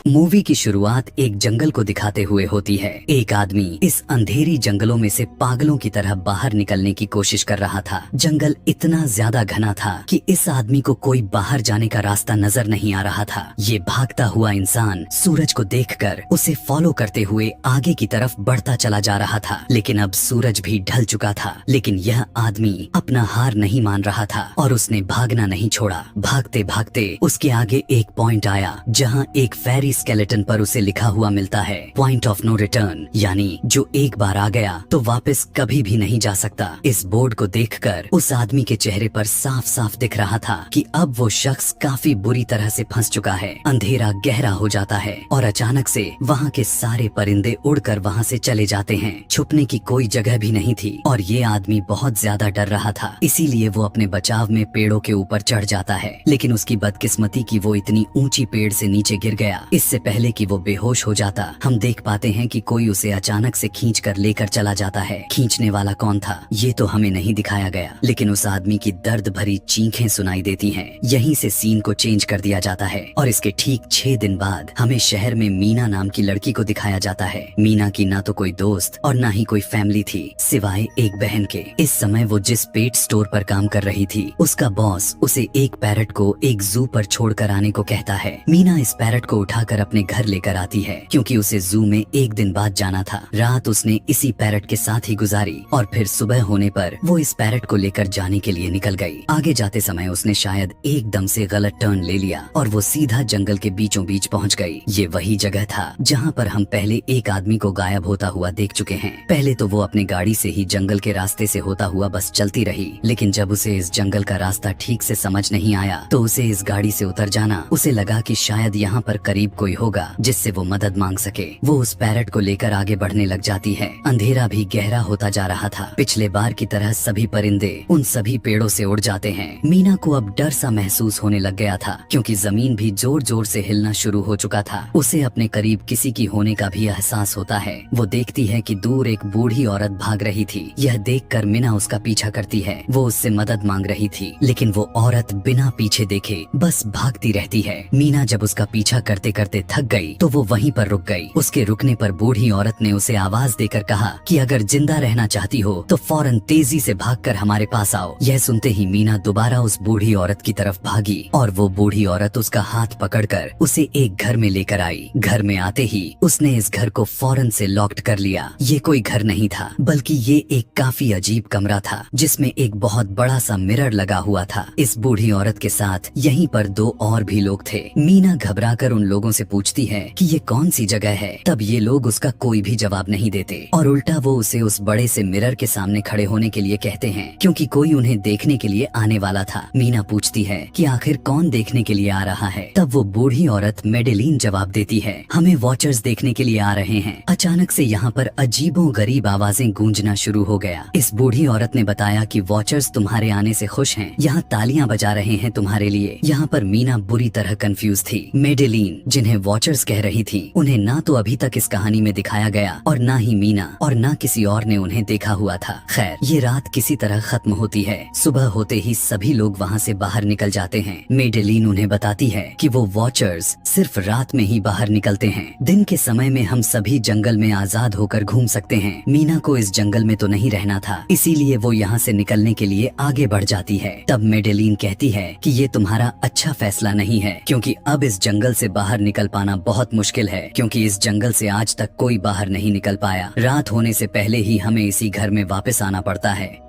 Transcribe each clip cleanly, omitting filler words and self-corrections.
Movie की शुरुआत एक जंगल को दिखाते हुए होती है। एक आदमी इस अंधेरी जंगलों में से पागलों की तरह बाहर निकलने की कोशिश कर रहा था। जंगल इतना ज्यादा घना था कि इस आदमी को कोई बाहर जाने का रास्ता नजर नहीं आ रहा था। ये भागता हुआ इंसान सूरज को देखकर उसे फॉलो करते हुए आगे की तरफ बढ़ता चला जा रहा था, लेकिन अब सूरज भी ढल चुका था। लेकिन यह आदमी अपना हार नहीं मान रहा था और उसने भागना नहीं छोड़ा। भागते भागते उसके आगे एक पॉइंट आया जहाँ एक फेरी स्केलेटन पर उसे लिखा हुआ मिलता है, पॉइंट ऑफ नो रिटर्न, यानी जो एक बार आ गया तो वापस कभी भी नहीं जा सकता। इस बोर्ड को देखकर उस आदमी के चेहरे पर साफ साफ दिख रहा था कि अब वो शख्स काफी बुरी तरह से फंस चुका है। अंधेरा गहरा हो जाता है और अचानक से वहाँ के सारे परिंदे उड़कर वहाँ से चले जाते हैं। छुपने की कोई जगह भी नहीं थी और ये आदमी बहुत ज्यादा डर रहा था, इसीलिए वो अपने बचाव में पेड़ों के ऊपर चढ़ जाता है। लेकिन उसकी बदकिस्मती की वो इतनी ऊंची पेड़ से नीचे गिर गया, इससे पहले कि वो बेहोश हो जाता हम देख पाते हैं कि कोई उसे अचानक से खींच कर लेकर चला जाता है। खींचने वाला कौन था ये तो हमें नहीं दिखाया गया, लेकिन उस आदमी की दर्द भरी चीखें सुनाई देती हैं। यहीं से सीन को चेंज कर दिया जाता है और इसके ठीक 6 दिन बाद हमें शहर में मीना नाम की लड़की को दिखाया जाता है। मीना की ना तो कोई दोस्त और ना ही कोई फैमिली थी सिवाय एक बहन के। इस समय वो जिस पेट स्टोर पर काम कर रही थी उसका बॉस उसे एक पैरट को एक जू पर छोड़कर आने को कहता है। मीना इस पैरट को उठाकर अपने घर लेकर आती है क्योंकि उसे जू में एक दिन बाद जाना था। रात उसने इसी पैरट के साथ ही गुजारी और फिर सुबह होने पर वो इस पैरट को लेकर जाने के लिए निकल गई। आगे जाते समय उसने शायद एकदम से गलत टर्न ले लिया और वो सीधा जंगल के बीचों बीच पहुंच गई। ये वही जगह था जहां पर हम पहले एक आदमी को गायब होता हुआ देख चुके हैं। पहले तो वो अपने गाड़ी से ही जंगल के रास्ते से होता हुआ बस चलती रही, लेकिन जब उसे इस जंगल का रास्ता ठीक से समझ नहीं आया तो उसे इस गाड़ी से उतर जाना। उसे लगा कि शायद यहाँ पर करीब कोई होगा जिससे वो मदद मांग सके। वो उस पैरट को लेकर आगे बढ़ने लग जाती है। अंधेरा भी गहरा होता जा रहा था। पिछले बार की तरह सभी परिंदे उन सभी पेड़ों से उड़ जाते हैं। मीना को अब डर सा महसूस होने लग गया था क्योंकि जमीन भी जोर जोर से हिलना शुरू हो चुका था। उसे अपने करीब किसी की होने का भी एहसास होता है। वो देखती है कि दूर एक बूढ़ी औरत भाग रही थी। यह देखकर मीना उसका पीछा करती है। वो उससे मदद मांग रही थी, लेकिन वो औरत बिना पीछे देखे बस भागती रहती है। मीना जब उसका पीछा करते करते थक गई तो वो वहीं पर रुक गई। उसके रुकने पर बूढ़ी औरत ने उसे आवाज देकर कहा कि अगर जिंदा रहना चाहती हो तो फौरन तेजी से भागकर हमारे पास आओ। यह सुनते ही मीना दोबारा उस बूढ़ी औरत की तरफ भागी और वो बूढ़ी औरत उसका हाथ पकड़कर उसे एक घर में लेकर आई। घर में आते ही उसने इस घर को फौरन से लॉक्ड कर लिया। ये कोई घर नहीं था बल्कि ये एक काफी अजीब कमरा था जिसमें एक बहुत बड़ा सा मिरर लगा हुआ था। इस बूढ़ी औरत के साथ यहीं पर 2 और भी लोग थे। मीना घबराकर उन लोगों से पूछती है कि ये कौन सी जगह है। तब ये लोग उसका कोई भी जवाब नहीं देते और उल्टा वो उसे उस बड़े से मिरर के सामने खड़े होने के लिए कहते हैं क्योंकि कोई उन्हें देखने के लिए आने वाला था। मीना पूछती है कि आखिर कौन देखने के लिए आ रहा है। तब वो बूढ़ी औरत मेडेलिन जवाब देती है, हमें वॉचर्स देखने के लिए आ रहे हैं। अचानक से यहाँ पर अजीबों गरीब आवाजें गूंजना शुरू हो गया। इस बूढ़ी औरत ने बताया कि वॉचर्स तुम्हारे आने से खुश हैं, यहाँ तालियां बजा रहे हैं तुम्हारे लिए। यहाँ पर मीना बुरी तरह कंफ्यूज थी। मेडेलिन जिन्हें वॉचर्स कह रही थी उन्हें ना तो अभी तक इस कहानी में दिखाया गया और ना ही मीना और ना किसी और ने उन्हें देखा हुआ था। खैर ये रात किसी तरह खत्म होती है। सुबह होते ही सभी लोग वहाँ से बाहर निकल जाते हैं। मेडेलिन उन्हें बताती है कि वो वॉचर्स सिर्फ रात में ही बाहर निकलते हैं। दिन के समय में हम सभी जंगल में आजाद होकर घूम सकते हैं। मीना को इस जंगल में तो नहीं रहना था, इसीलिए वो यहाँ से निकलने के लिए आगे बढ़ जाती है। तब मेडेलिन कहती है कि ये तुम्हारा अच्छा फैसला नहीं है क्योंकि अब इस जंगल से बाहर निकल पाना बहुत मुश्किल है, क्योंकि इस जंगल से आज तक कोई बाहर नहीं निकल पाया। रात होने से पहले ही हमें इसी घर में वापस आना पड़ता है।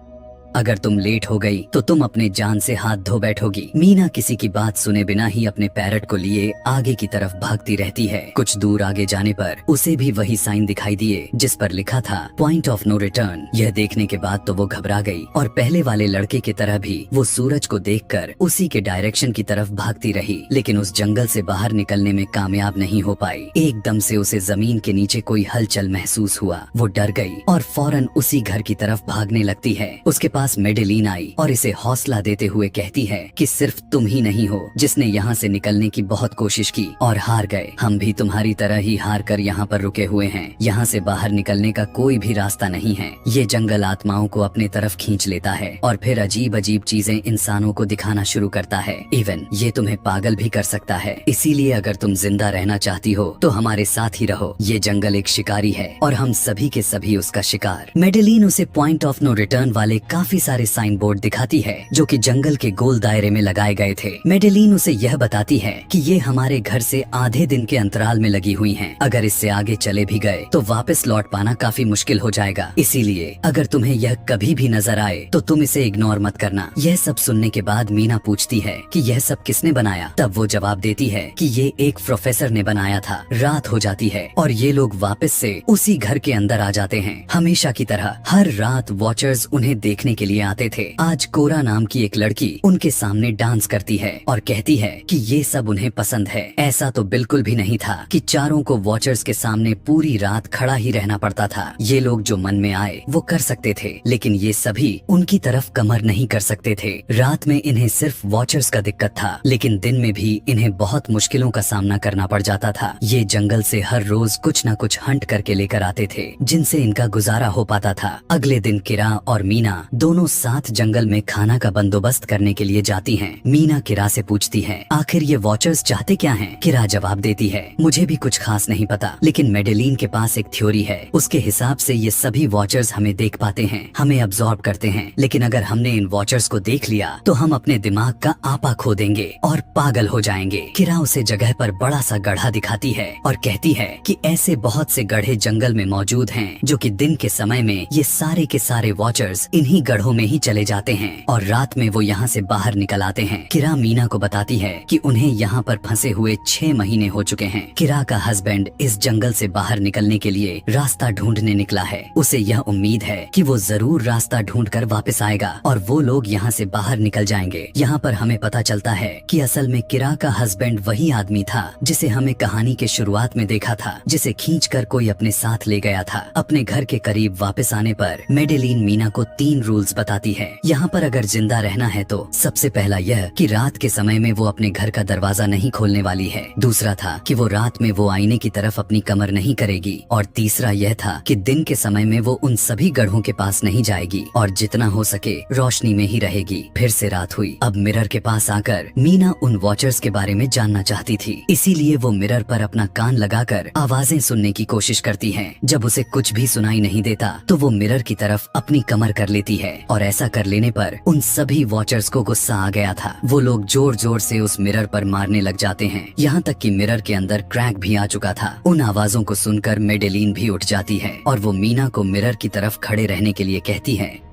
अगर तुम लेट हो गई तो तुम अपने जान से हाथ धो बैठोगी। मीना किसी की बात सुने बिना ही अपने पैरट को लिए आगे की तरफ भागती रहती है। कुछ दूर आगे जाने पर उसे भी वही साइन दिखाई दिए जिस पर लिखा था पॉइंट ऑफ नो रिटर्न। यह देखने के बाद तो वो घबरा गई और पहले वाले लड़के की तरह भी वो सूरज को देखकर उसी के डायरेक्शन की तरफ भागती रही, लेकिन उस जंगल से बाहर निकलने में कामयाब नहीं हो पाई। एकदम से उसे जमीन के नीचे कोई हलचल महसूस हुआ। वो डर गई और फौरन उसी घर की तरफ भागने लगती है। उसके पास पास मेडेलिन आई और इसे हौसला देते हुए कहती है कि सिर्फ तुम ही नहीं हो जिसने यहाँ से निकलने की बहुत कोशिश की और हार गए। हम भी तुम्हारी तरह ही हार कर यहाँ पर रुके हुए हैं। यहाँ से बाहर निकलने का कोई भी रास्ता नहीं है। ये जंगल आत्माओं को अपने तरफ खींच लेता है और फिर अजीब अजीब चीजें इंसानों को दिखाना शुरू करता है। इवन ये तुम्हें पागल भी कर सकता है। इसीलिए अगर तुम जिंदा रहना चाहती हो तो हमारे साथ ही रहो। ये जंगल एक शिकारी है और हम सभी के सभी उसका शिकार। मेडेलिन उसे पॉइंट ऑफ नो रिटर्न वाले काफी सारे साइन बोर्ड दिखाती है जो कि जंगल के गोल दायरे में लगाए गए थे। मेडेलिन उसे यह बताती है कि ये हमारे घर से आधे दिन के अंतराल में लगी हुई हैं। अगर इससे आगे चले भी गए तो वापस लौट पाना काफी मुश्किल हो जाएगा। इसीलिए अगर तुम्हें यह कभी भी नजर आए तो तुम इसे इग्नोर मत करना। यह सब सुनने के बाद मीना पूछती है कि यह सब किसने बनाया। तब वो जवाब देती है कि ये एक प्रोफेसर ने बनाया था। रात हो जाती है और ये लोग वापस से उसी घर के अंदर आ जाते हैं। हमेशा की तरह हर रात वॉचर्स उन्हें देखने के लिए आते थे। आज कोरा नाम की एक लड़की उनके सामने डांस करती है और कहती है कि ये सब उन्हें पसंद है। ऐसा तो बिल्कुल भी नहीं था कि चारों को वॉचर्स के सामने पूरी रात खड़ा ही रहना पड़ता था। ये लोग जो मन में आए वो कर सकते थे, लेकिन ये सभी उनकी तरफ कमर नहीं कर सकते थे। रात में इन्हें सिर्फ वॉचर्स का दिक्कत था, लेकिन दिन में भी इन्हें बहुत मुश्किलों का सामना करना पड़ जाता था। ये जंगल से हर रोज कुछ न कुछ हंट करके लेकर आते थे जिनसे इनका गुजारा हो पाता था। अगले दिन किरा और मीना दोनों साथ जंगल में खाना का बंदोबस्त करने के लिए जाती हैं। मीना किरा से पूछती है आखिर ये वॉचर्स चाहते क्या हैं? किरा जवाब देती है मुझे भी कुछ खास नहीं पता, लेकिन मेडेलिन के पास एक थ्योरी है। उसके हिसाब से ये सभी वॉचर्स हमें देख पाते हैं, हमें अब्सॉर्ब करते हैं, लेकिन अगर हमने इन वॉचर्स को देख लिया तो हम अपने दिमाग का आपा खो देंगे और पागल हो जाएंगे। किरा उसे जगह पर बड़ा सा गड्ढा दिखाती है और कहती है कि ऐसे बहुत से गड्ढे जंगल में मौजूद हैं जो कि दिन के समय में ये सारे के सारे वॉचर्स इन्हीं गड्ढों में ही चले जाते हैं और रात में वो यहाँ से बाहर निकल आते हैं। किरा मीना को बताती है कि उन्हें यहाँ पर फंसे हुए 6 महीने हो चुके हैं। किरा का हस्बैंड इस जंगल से बाहर निकलने के लिए रास्ता ढूंढने निकला है। उसे यह उम्मीद है कि वो जरूर रास्ता ढूंढकर वापस आएगा और वो लोग यहाँ से बाहर निकल जाएंगे। यहाँ पर हमें पता चलता है कि असल में किरा का हस्बैंड वही आदमी था जिसे हमें कहानी के शुरुआत में देखा था, जिसे खींचकर कोई अपने साथ ले गया था। अपने घर के करीब वापस आने पर मेडेलिन मीना को 3 रूल्स बताती है। यहाँ पर अगर जिंदा रहना है तो सबसे पहला यह कि रात के समय में वो अपने घर का दरवाजा नहीं खोलने वाली है। दूसरा था कि वो रात में वो आईने की तरफ अपनी कमर नहीं करेगी और तीसरा यह था कि दिन के समय में वो उन सभी गड्ढों के पास नहीं जाएगी और जितना हो सके रोशनी में ही रहेगी। फिर से रात हुई। अब मिरर के पास आकर मीना उन वॉचर्स के बारे में जानना चाहती थी, इसीलिए वो मिरर पर अपना कान लगाकर आवाजें सुनने की कोशिश करती है। जब उसे कुछ भी सुनाई नहीं देता तो वो मिरर की तरफ अपनी कमर कर लेती है और ऐसा कर लेने पर उन सभी वॉचर्स को गुस्सा आ गया था। वो लोग जोर जोर से उस मिरर पर मारने लग जाते हैं, यहाँ तक कि मिरर के अंदर क्रैक भी आ चुका था। उन आवाजों को सुनकर मेडेलिन भी उठ जाती है और वो मीना को मिरर की तरफ खड़े रहने के लिए कहती है।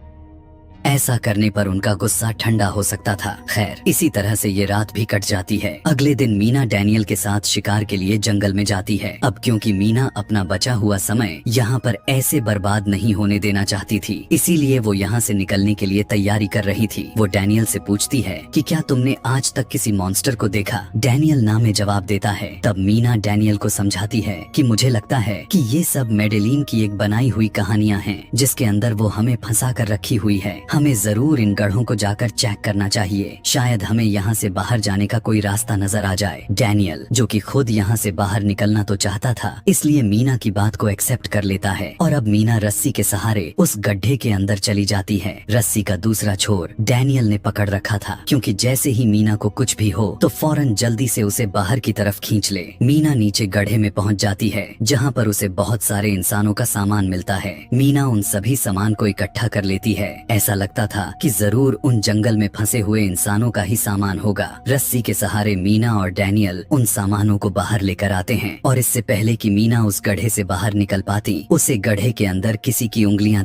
ऐसा करने पर उनका गुस्सा ठंडा हो सकता था। खैर, इसी तरह से ये रात भी कट जाती है। अगले दिन मीना डैनियल के साथ शिकार के लिए जंगल में जाती है। अब क्योंकि मीना अपना बचा हुआ समय यहाँ पर ऐसे बर्बाद नहीं होने देना चाहती थी, इसीलिए वो यहाँ से निकलने के लिए तैयारी कर रही थी। वो डैनियल से पूछती है कि क्या तुमने आज तक किसी मॉन्स्टर को देखा? डैनियल ना में जवाब देता है। तब मीना डैनियल को समझाती है कि मुझे लगता है कि ये सब मेडेलिन की एक बनाई हुई कहानियाँ हैं जिसके अंदर वो हमें फंसा कर रखी हुई है। हमें जरूर इन गढ़ों को जाकर चेक करना चाहिए, शायद हमें यहाँ से बाहर जाने का कोई रास्ता नजर आ जाए। डैनियल जो कि खुद यहाँ से बाहर निकलना तो चाहता था, इसलिए मीना की बात को एक्सेप्ट कर लेता है और अब मीना रस्सी के सहारे उस गड्ढे के अंदर चली जाती है। रस्सी का दूसरा छोर डैनियल ने पकड़ रखा था, क्योंकि जैसे ही मीना को कुछ भी हो तो फौरन जल्दी से उसे बाहर की तरफ खींच ले। मीना नीचे गड्ढे में पहुँच जाती है जहाँ पर उसे बहुत सारे इंसानों का सामान मिलता है। मीना उन सभी सामान को इकट्ठा कर लेती है। ऐसा लगता था कि जरूर उन जंगल में फंसे हुए इंसानों का ही सामान होगा। रस्सी के सहारे मीना और डैनियल उन सामानों को बाहर लेकर आते हैं और इससे पहले कि मीना उस गड्ढे से बाहर निकल पाती, उसे गड्ढे के अंदर किसी की उंगलियां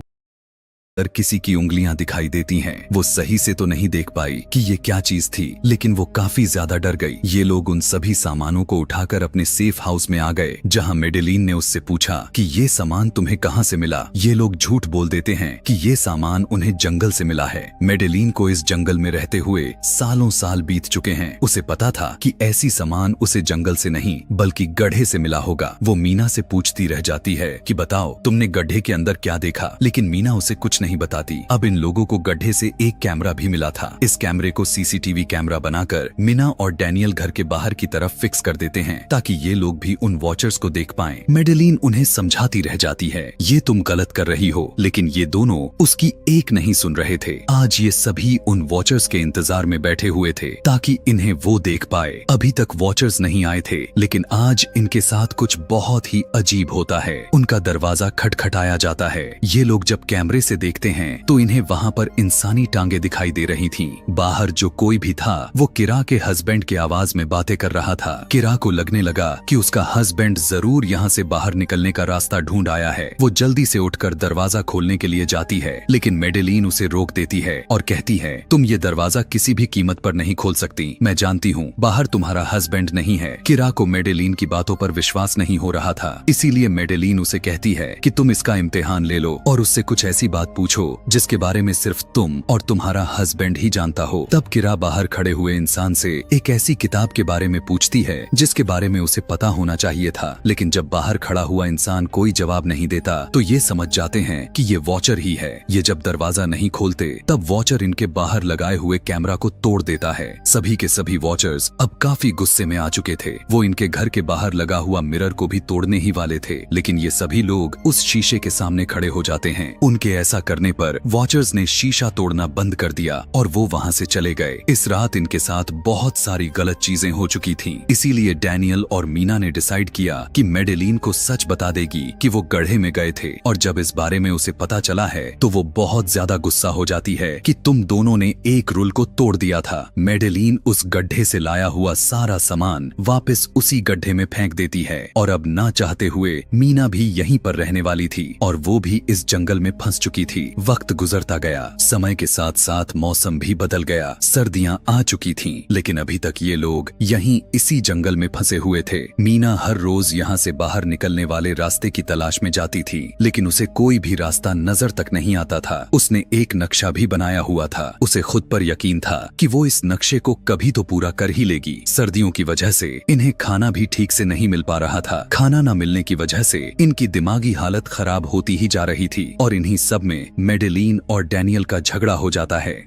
दिखाई देती हैं। वो सही से तो नहीं देख पाई कि ये क्या चीज थी, लेकिन वो काफी ज्यादा डर गई। ये लोग उन सभी सामानों को उठाकर अपने सेफ हाउस में आ गए, जहां मेडेलिन ने उससे पूछा कि ये सामान तुम्हें कहां से मिला। ये लोग झूठ बोल देते हैं कि ये सामान उन्हें जंगल से मिला है। मेडेलिन को इस जंगल में रहते हुए सालों साल बीत चुके हैं। उसे पता था कि ऐसी सामान उसे जंगल से नहीं बल्कि गड्ढे से मिला होगा। वो मीना से पूछती रह जाती है कि बताओ तुमने गड्ढे के अंदर क्या देखा, लेकिन मीना उसे कुछ नहीं बताती। अब इन लोगों को गड्ढे से एक कैमरा भी मिला था। इस कैमरे को सीसीटीवी कैमरा बनाकर मीना और डैनियल घर के बाहर की तरफ फिक्स कर देते हैं ताकि ये लोग भी उन वॉचर्स को देख पाएं। मेडेलिन उन्हें समझाती रह जाती है, ये तुम गलत कर रही हो, लेकिन ये दोनों उसकी एक नहीं सुन रहे थे। आज ये सभी उन वॉचर्स के इंतजार में बैठे हुए थे ताकि इन्हें वो देख पाए। अभी तक वॉचर्स नहीं आए थे, लेकिन आज इनके साथ कुछ बहुत ही अजीब होता है। उनका दरवाजा खटखटाया जाता है। ये लोग जब कैमरे से देखते हैं तो इन्हें वहाँ पर इंसानी टांगे दिखाई दे रही थीं। बाहर जो कोई भी था वो किरा के हस्बैंड के आवाज में बातें कर रहा था। किरा को लगने लगा कि उसका हस्बैंड जरूर यहाँ से बाहर निकलने का रास्ता ढूंढ आया है। वो जल्दी से उठकर दरवाजा खोलने के लिए जाती है, लेकिन मेडेलिन उसे रोक देती है और कहती है, तुम ये दरवाजा किसी भी कीमत पर नहीं खोल सकती। मैं जानती हूँ बाहर तुम्हारा हस्बैंड नहीं है। किरा को मेडेलिन की बातों पर विश्वास नहीं हो रहा था, इसीलिए मेडेलिन उसे कहती है कि तुम इसका इम्तिहान ले लो और उससे कुछ ऐसी बात पूछो जिसके बारे में सिर्फ तुम और तुम्हारा हस्बैंड ही जानता हो। तब किरा बाहर खड़े हुए इंसान से एक ऐसी किताब के बारे में पूछती है जिसके बारे में उसे पता होना चाहिए था, लेकिन जब बाहर खड़ा हुआ इंसान कोई जवाब नहीं देता तो ये समझ जाते हैं कि ये वॉचर ही है। ये जब दरवाजा नहीं खोलते तब वॉचर इनके बाहर लगाए हुए कैमरा को तोड़ देता है। सभी के सभी वॉचर्स अब काफी गुस्से में आ चुके थे। वो इनके घर के बाहर लगा हुआ मिरर को भी तोड़ने ही वाले थे, लेकिन ये सभी लोग उस शीशे के सामने खड़े हो जाते हैं। उनके ऐसा करने पर वॉचर्स ने शीशा तोड़ना बंद कर दिया और वो वहाँ से चले गए। इस रात इनके साथ बहुत सारी गलत चीजें हो चुकी थीं, इसीलिए डैनियल और मीना ने डिसाइड किया कि मेडेलिन को सच बता देगी कि वो गड्ढे में गए थे। और जब इस बारे में उसे पता चला है तो वो बहुत ज्यादा गुस्सा हो जाती है कि तुम दोनों ने एक रूल को तोड़ दिया था। मेडेलिन उस गड्ढे से लाया हुआ सारा सामान वापस उसी गड्ढे में फेंक देती है और अब ना चाहते हुए मीना भी यहीं पर रहने वाली थी और वो भी इस जंगल में फंस चुकी थी। वक्त गुजरता गया, समय के साथ साथ मौसम भी बदल गया। सर्दियां आ चुकी थीं, लेकिन अभी तक ये लोग यहीं इसी जंगल में फंसे हुए थे। मीना हर रोज यहाँ से बाहर निकलने वाले रास्ते की तलाश में जाती थी, लेकिन उसे कोई भी रास्ता नजर तक नहीं आता था। उसने एक नक्शा भी बनाया हुआ था। उसे खुद पर यकीन था कि वो इस नक्शे को कभी तो पूरा कर ही लेगी। सर्दियों की वजह से इन्हें खाना भी ठीक से नहीं मिल पा रहा था। खाना न मिलने की वजह से इनकी दिमागी हालत खराब होती ही जा रही थी और इन्हीं सब में मेडेलिन और डैनियल का झगड़ा हो जाता है।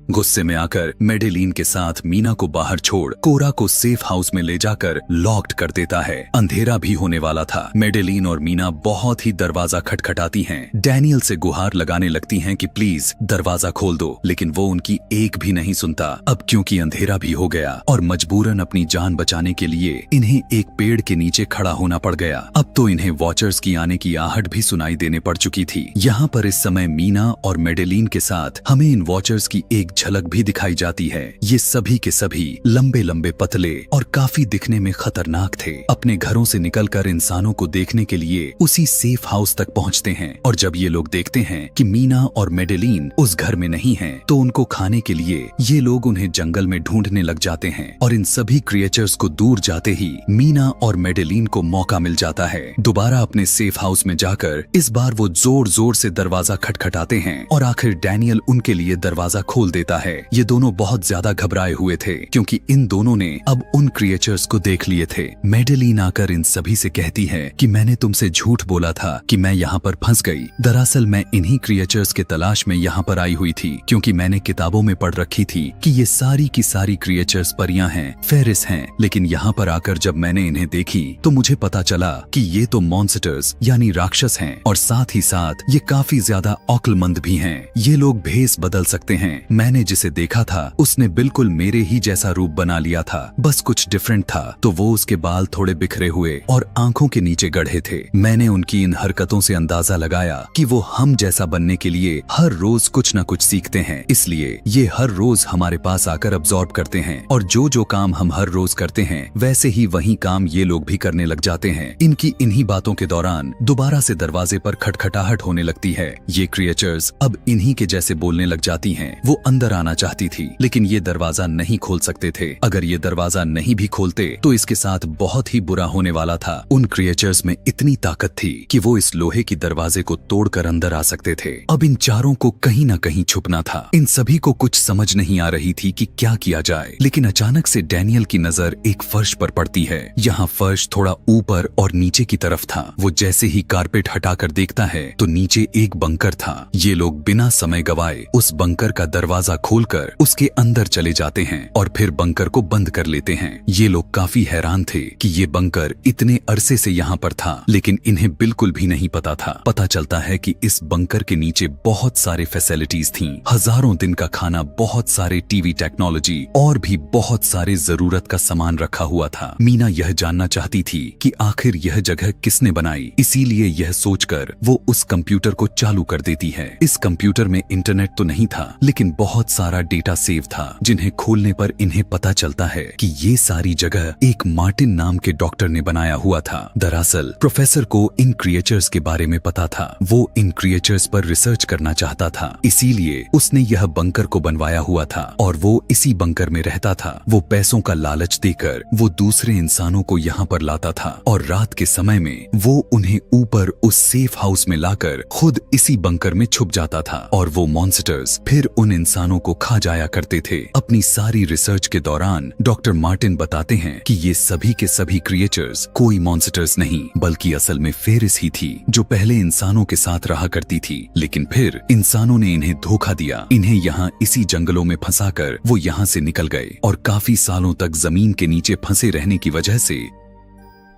गुस्से में आकर मेडेलिन के साथ मीना को बाहर छोड़ कोरा को सेफ हाउस में ले जाकर लॉक्ड कर देता है। अंधेरा भी होने वाला था। मेडेलिन और मीना बहुत ही दरवाजा खटखटाती हैं। डैनियल से गुहार लगाने लगती हैं कि प्लीज दरवाजा खोल दो, लेकिन वो उनकी एक भी नहीं सुनता। अब क्योंकि अंधेरा भी हो गया और मजबूरन अपनी जान बचाने के लिए इन्हें एक पेड़ के नीचे खड़ा होना पड़ गया। अब तो इन्हें वॉचर्स की आने की आहट भी सुनाई देने पड़ चुकी थी। यहाँ पर इस समय मीना और मेडेलिन के साथ हमें इन वॉचर्स की एक झलक भी दिखाई जाती है। ये सभी के सभी लंबे लंबे पतले और काफी दिखने में खतरनाक थे। अपने घरों से निकलकर इंसानों को देखने के लिए उसी सेफ हाउस तक पहुंचते हैं और जब ये लोग देखते हैं कि मीना और मेडेलिन उस घर में नहीं हैं, तो उनको खाने के लिए ये लोग उन्हें जंगल में ढूंढने लग जाते हैं। और इन सभी क्रिएचर्स को दूर जाते ही मीना और मेडेलिन को मौका मिल जाता है दोबारा अपने सेफ हाउस में जाकर। इस बार वो जोर जोर से दरवाजा खटखटाते हैं और आखिर डैनियल उनके लिए दरवाजा खोल देता है। ये दोनों बहुत ज्यादा घबराए हुए थे क्योंकि इन दोनों ने अब उन क्रिएचर्स को देख लिए थे। मेडेलिन आकर इन सभी से कहती है कि मैंने तुमसे झूठ बोला था कि मैं यहाँ पर फंस गई। दरअसल मैं इन्हीं क्रिएचर्स के तलाश में यहाँ पर आई हुई थी, क्योंकि मैंने किताबों में पढ़ रखी थी कि ये सारी की सारी क्रिएचर्स परियां हैं, फेरिस हैं। लेकिन यहाँ पर आकर जब मैंने इन्हें देखी तो मुझे पता चला कि ये तो मॉन्स्टर्स यानी राक्षस हैं और साथ ही साथ ये काफी ज्यादा अक्लमंद भी हैं। ये लोग भेस बदल सकते हैं। मैंने जिसे देखा था उसने बिल्कुल मेरे ही जैसा रूप बना लिया था, बस कुछ डिफरेंट था। तो वो उसके बाल थोड़े बिखरे हुए और आंखों के नीचे गढ़े थे। मैंने उनकी इन हरकतों से अंदाजा लगाया कि वो हम जैसा बनने के लिए हर रोज कुछ न कुछ सीखते हैं, इसलिए ये हर रोज हमारे पास आकर अब्सॉर्ब करते हैं और जो काम हम हर रोज करते हैं वैसे ही वही काम ये लोग भी करने लग जाते हैं। इनकी इन्हीं बातों के दौरान दोबारा से दरवाजे पर खटखटाहट होने लगती है। ये क्रिएचर्स अब इन्हीं के जैसे बोलने लग जाती हैं। वो अंदर अंदर आना चाहती थी, लेकिन ये दरवाजा नहीं खोल सकते थे। अगर ये दरवाजा नहीं भी खोलते तो इसके साथ बहुत ही बुरा होने वाला था। उन क्रिएचर्स में इतनी ताकत थी कि वो इस लोहे की दरवाजे को तोड़कर अंदर आ सकते थे। अब इन चारों को कहीं न कहीं छुपना था। इन सभी को कुछ समझ नहीं आ रही थी कि क्या किया जाए, लेकिन अचानक से डैनियल की नजर एक फर्श पर पड़ती है। यहाँ फर्श थोड़ा ऊपर और नीचे की तरफ था। वो जैसे ही कारपेट हटाकर देखता है तो नीचे एक बंकर था। ये लोग बिना समय गवाए उस बंकर का दरवाजा खोलकर उसके अंदर चले जाते हैं और फिर बंकर को बंद कर लेते हैं। ये लोग काफी हैरान थे कि ये बंकर इतने अरसे से यहाँ पर था, लेकिन इन्हें बिल्कुल भी नहीं पता था। पता चलता है कि इस बंकर के नीचे बहुत सारे फैसिलिटीज थीं, हजारों दिन का खाना, बहुत सारे टीवी टेक्नोलॉजी और भी बहुत सारे जरूरत का सामान रखा हुआ था। मीना यह जानना चाहती थी कि आखिर यह जगह किसने बनाई, इसीलिए यह सोचकर वो उस कंप्यूटर को चालू कर देती है। इस कंप्यूटर में इंटरनेट तो नहीं था, लेकिन बहुत सारा डेटा सेव था, जिन्हें खोलने पर इन्हें पता चलता है कि ये सारी जगह एक मार्टिन नाम के डॉक्टर ने बनाया हुआ था। दरअसल प्रोफेसर को इन क्रिएचर्स के बारे में पता था। वो इन क्रिएचर्स पर रिसर्च करना चाहता था, इसीलिए उसने यह बंकर को बनवाया हुआ था और वो इसी बंकर में रहता था। वो पैसों का लालच देकर वो दूसरे इंसानों को यहाँ पर लाता था और रात के समय में वो उन्हें ऊपर उस सेफ हाउस में लाकर खुद इसी बंकर में छुप जाता था और वो मॉन्स्टर्स फिर उन इंसानों को खा जाया करते थे। अपनी सारी रिसर्च के दौरान डॉक्टर मार्टिन बताते हैं कि ये सभी के सभी क्रिएचर्स कोई मॉन्स्टर्स नहीं, बल्कि असल में फेरिस ही थी, जो पहले इंसानों के साथ रहा करती थी, लेकिन फिर इंसानों ने इन्हें धोखा दिया। इन्हें यहाँ इसी जंगलों में फंसाकर वो यहाँ से निकल गए और काफी सालों तक जमीन के नीचे फंसे रहने की वजह से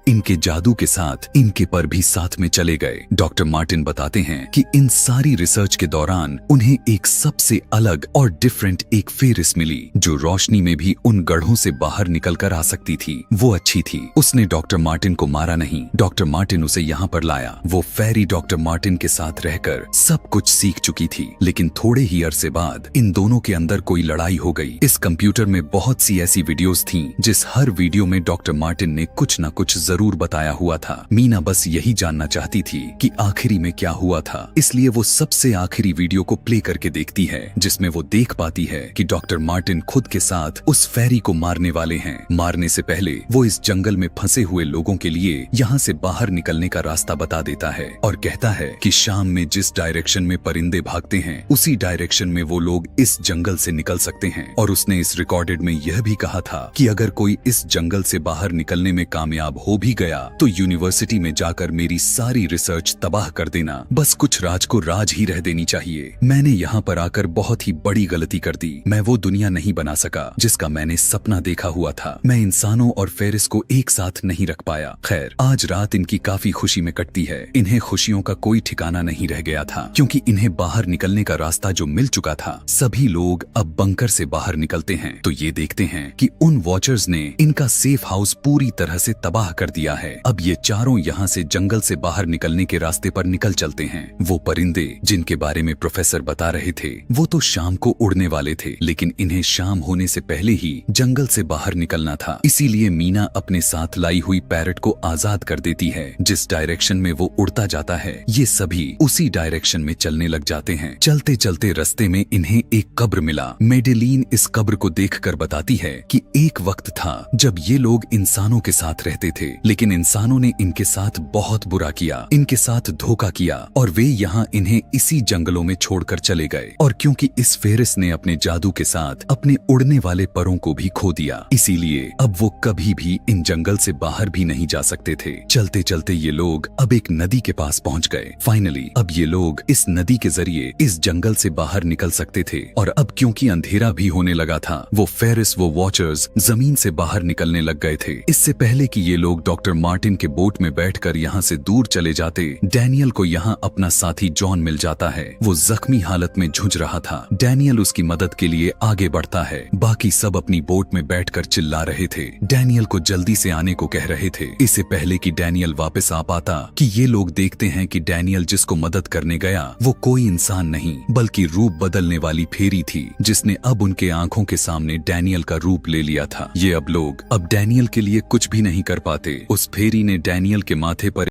इनके जादू के साथ इनके पर भी साथ में चले गए। डॉक्टर मार्टिन बताते हैं कि इन सारी रिसर्च के दौरान उन्हें एक सबसे अलग और डिफरेंट एक फेरिस मिली, जो रोशनी में भी उन गढ़ों से बाहर निकल कर आ सकती थी। वो अच्छी थी, उसने डॉक्टर मार्टिन को मारा नहीं। डॉक्टर मार्टिन उसे यहाँ पर लाया। वो फेरी डॉक्टर मार्टिन के साथ रहकर सब कुछ सीख चुकी थी, लेकिन थोड़े ही अरसे बाद इन दोनों के अंदर कोई लड़ाई हो गई। इस कंप्यूटर में बहुत सी ऐसी वीडियोस थीं, जिस हर वीडियो में डॉक्टर मार्टिन ने कुछ न कुछ जरूर बताया हुआ था। मीना बस यही जानना चाहती थी कि आखिरी में क्या हुआ था, इसलिए वो सबसे आखिरी वीडियो को प्ले करके देखती है, जिसमें वो देख पाती है कि डॉक्टर मार्टिन खुद के साथ उस फेरी को मारने वाले हैं। मारने से पहले वो इस जंगल में फंसे हुए लोगों के लिए यहाँ से बाहर निकलने का रास्ता बता देता है और कहता है कि शाम में जिस डायरेक्शन में परिंदे भागते हैं, उसी डायरेक्शन में वो लोग इस जंगल से निकल सकते हैं। और उसने इस रिकॉर्डेड में यह भी कहा था कि अगर कोई इस जंगल से बाहर निकलने में कामयाब हो भी गया तो यूनिवर्सिटी में जाकर मेरी सारी रिसर्च तबाह कर देना, बस कुछ राज को राज ही रह देनी चाहिए। मैंने यहाँ पर आकर बहुत ही बड़ी गलती कर दी। मैं वो दुनिया नहीं बना सका जिसका मैंने सपना देखा हुआ था। मैं इंसानों और फेरिस को एक साथ नहीं रख पाया। खैर, आज रात इनकी काफी खुशी में कटती है। इन्हें खुशियों का कोई ठिकाना नहीं रह गया था, क्योंकि इन्हें बाहर निकलने का रास्ता जो मिल चुका था। सभी लोग अब बंकर से बाहर निकलते हैं तो ये देखते हैं कि उन वॉचर्स ने इनका सेफ हाउस पूरी तरह से तबाह कर दिया है। अब ये चारों यहाँ से जंगल से बाहर निकलने के रास्ते पर निकल चलते हैं। वो परिंदे जिनके बारे में प्रोफेसर बता रहे थे, वो तो शाम को उड़ने वाले थे, लेकिन इन्हें शाम होने से पहले ही जंगल से बाहर निकलना था। इसीलिए मीना अपने साथ लाई हुई पैरट को आजाद कर देती है। जिस डायरेक्शन में वो उड़ता जाता है, ये सभी उसी डायरेक्शन में चलने लग जाते हैं। चलते चलते रास्ते में इन्हें एक कब्र मिला। मेडेलिन इस कब्र को देखकर बताती है कि एक वक्त था जब ये लोग इंसानों के साथ रहते थे, लेकिन इंसानों ने इनके साथ बहुत बुरा किया, इनके साथ धोखा किया और वे यहाँ इन्हें इसी जंगलों में छोड़कर चले गए। और क्योंकि इस फेरिस ने अपने जादू के साथ अपने उड़ने वाले परों को भी खो दिया, इसीलिए अब वो कभी भी इन जंगल से बाहर भी नहीं जा सकते थे। चलते चलते ये लोग अब एक नदी के पास पहुंच गए। फाइनली अब ये लोग इस नदी के जरिए इस जंगल से बाहर निकल सकते थे। और अब क्योंकि अंधेरा भी होने लगा था, वो फेरिस, वो वॉचर्स जमीन से बाहर निकलने लग गए थे। इससे पहले कि ये लोग डॉक्टर मार्टिन के बोट में बैठकर यहाँ से दूर चले जाते, डैनियल को यहाँ अपना साथी जॉन मिल जाता है। वो जख्मी हालत में झुंझ रहा था। डैनियल उसकी मदद के लिए आगे बढ़ता है। बाकी सब अपनी बोट में बैठकर चिल्ला रहे थे, डैनियल को जल्दी से आने को कह रहे थे। इससे पहले कि डैनियल वापस आ पाता कि ये लोग देखते हैं कि डैनियल जिसको मदद करने गया वो कोई इंसान नहीं, बल्कि रूप बदलने वाली फेरी थी, जिसने अब उनके आंखों के सामने डैनियल का रूप ले लिया था। ये अब डैनियल के लिए कुछ भी नहीं कर पाते। उस फेरी ने डैनियल के माथे पर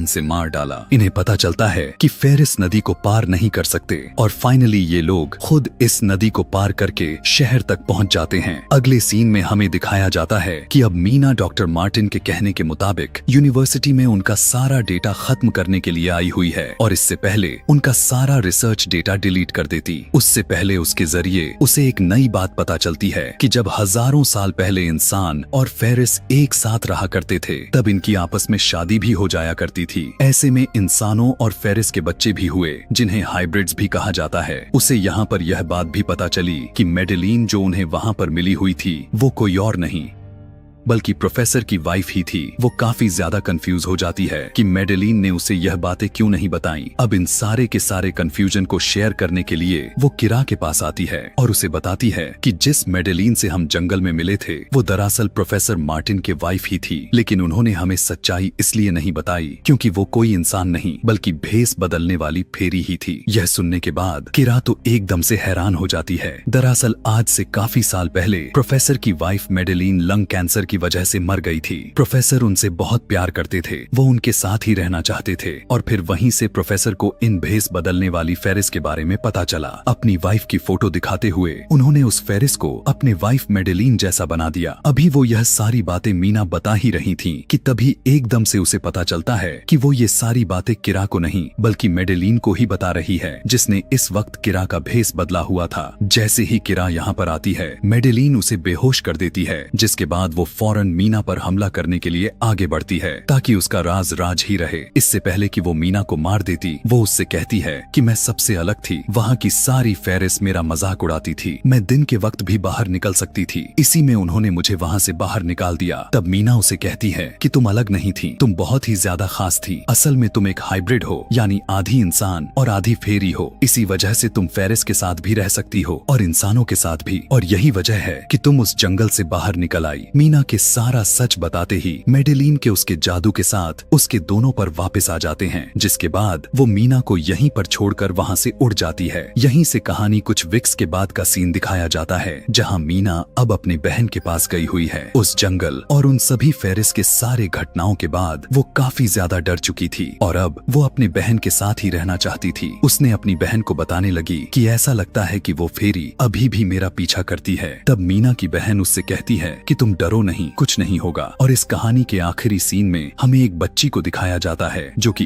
से मार डाला। इन्हें पता चलता है कि फेरिस नदी को पार नहीं कर सकते और फाइनली ये लोग खुद इस नदी को पार करके शहर तक पहुंच जाते हैं। अगले सीन में हमें दिखाया जाता है कि अब मीना डॉक्टर मार्टिन के कहने के मुताबिक यूनिवर्सिटी में उनका सारा डेटा खत्म करने के लिए आई हुई है और इससे पहले उनका सारा रिसर्च डेटा डिलीट कर देती। उससे पहले उसके जरिए उसे एक नई बात पता चलती है कि जब हजारों साल पहले इंसान और फेरिस एक साथ रहा करते थे तब इनकी आपस में शादी भी हो जाया करती थी। ऐसे में इंसानों और फेरिस के बच्चे भी हुए जिन्हें हाइब्रिड्स भी कहा जाता है। उसे यहाँ पर यह बात भी पता चली कि मेडेलिन जो उन्हें वहाँ पर मिली हुई थी वो कोई और नहीं बल्कि प्रोफेसर की वाइफ ही थी। वो काफी ज्यादा कंफ्यूज हो जाती है कि मेडेलिन ने उसे यह बातें क्यों नहीं बताई। अब इन सारे के सारे कंफ्यूजन को शेयर करने के लिए वो किरा के पास आती है और उसे बताती है कि जिस मेडेलिन से हम जंगल में मिले थे वो दरअसल प्रोफेसर मार्टिन के वाइफ ही थी, लेकिन उन्होंने हमें सच्चाई इसलिए नहीं बताई क्योंकि वो कोई इंसान नहीं बल्कि भेस बदलने वाली फेरी ही थी। यह सुनने के बाद किरा तो एकदम से हैरान हो जाती है। दरअसल आज से काफी साल पहले प्रोफेसर की वाइफ मेडेलिन लंग कैंसर की वजह से मर गई थी। प्रोफेसर उनसे बहुत प्यार करते थे, वो उनके साथ ही रहना चाहते थे और फिर वहीं से प्रोफेसर को इन भेस बदलने वाली फेरिस के बारे में पता चला। अपनी वाइफ की फोटो दिखाते हुए उन्होंने उस फेरिस को अपने वाइफ मेडेलिन जैसा बना दिया। अभी वो यह सारी बातें मीना बता ही रही थी कि तभी एकदम से उसे पता चलता है कि वो ये सारी बातें किरा को नहीं बल्कि मेडेलिन को ही बता रही है, जिसने इस वक्त किरा का भेस बदला हुआ था। जैसे ही किरा यहाँ पर आती है मेडेलिन उसे बेहोश कर देती है, जिसके बाद वो फौरन मीना पर हमला करने के लिए आगे बढ़ती है ताकि उसका राज राज ही रहे। इससे पहले कि वो मीना को मार देती वो उससे कहती है कि मैं सबसे अलग थी, वहाँ की सारी फेरिस मेरा मजाक उड़ाती थी, मैं दिन के वक्त भी बाहर निकल सकती थी, इसी में उन्होंने मुझे वहाँ से बाहर निकाल दिया। तब मीना उसे कहती है कि तुम अलग नहीं थी, तुम बहुत ही ज्यादा खास थी, असल में तुम एक हाइब्रिड हो, यानी आधी इंसान और आधी फेरी हो। इसी वजह से तुम फेरिस के साथ भी रह सकती हो और इंसानों के साथ भी, और यही वजह है कि तुम उस जंगल से बाहर निकल आई। मीना के सारा सच बताते ही मेडेलिन के उसके जादू के साथ उसके दोनों पर वापस आ जाते हैं, जिसके बाद वो मीना को यहीं पर छोड़कर वहां से उड़ जाती है। यहीं से कहानी कुछ वीक्स के बाद का सीन दिखाया जाता है जहां मीना अब अपने बहन के पास गई हुई है। उस जंगल और उन सभी फेरिस के सारे घटनाओं के बाद वो काफी ज्यादा डर चुकी थी और अब वो अपने बहन के साथ ही रहना चाहती थी। उसने अपनी बहन को बताने लगी कि ऐसा लगता है कि वो फेरी अभी भी मेरा पीछा करती है। तब मीना की बहन उससे कहती है कि तुम डरो नहीं, कुछ नहीं होगा। और इस कहानी के आखिरी सीन में हमें एक बच्ची को दिखाया जाता है जो कि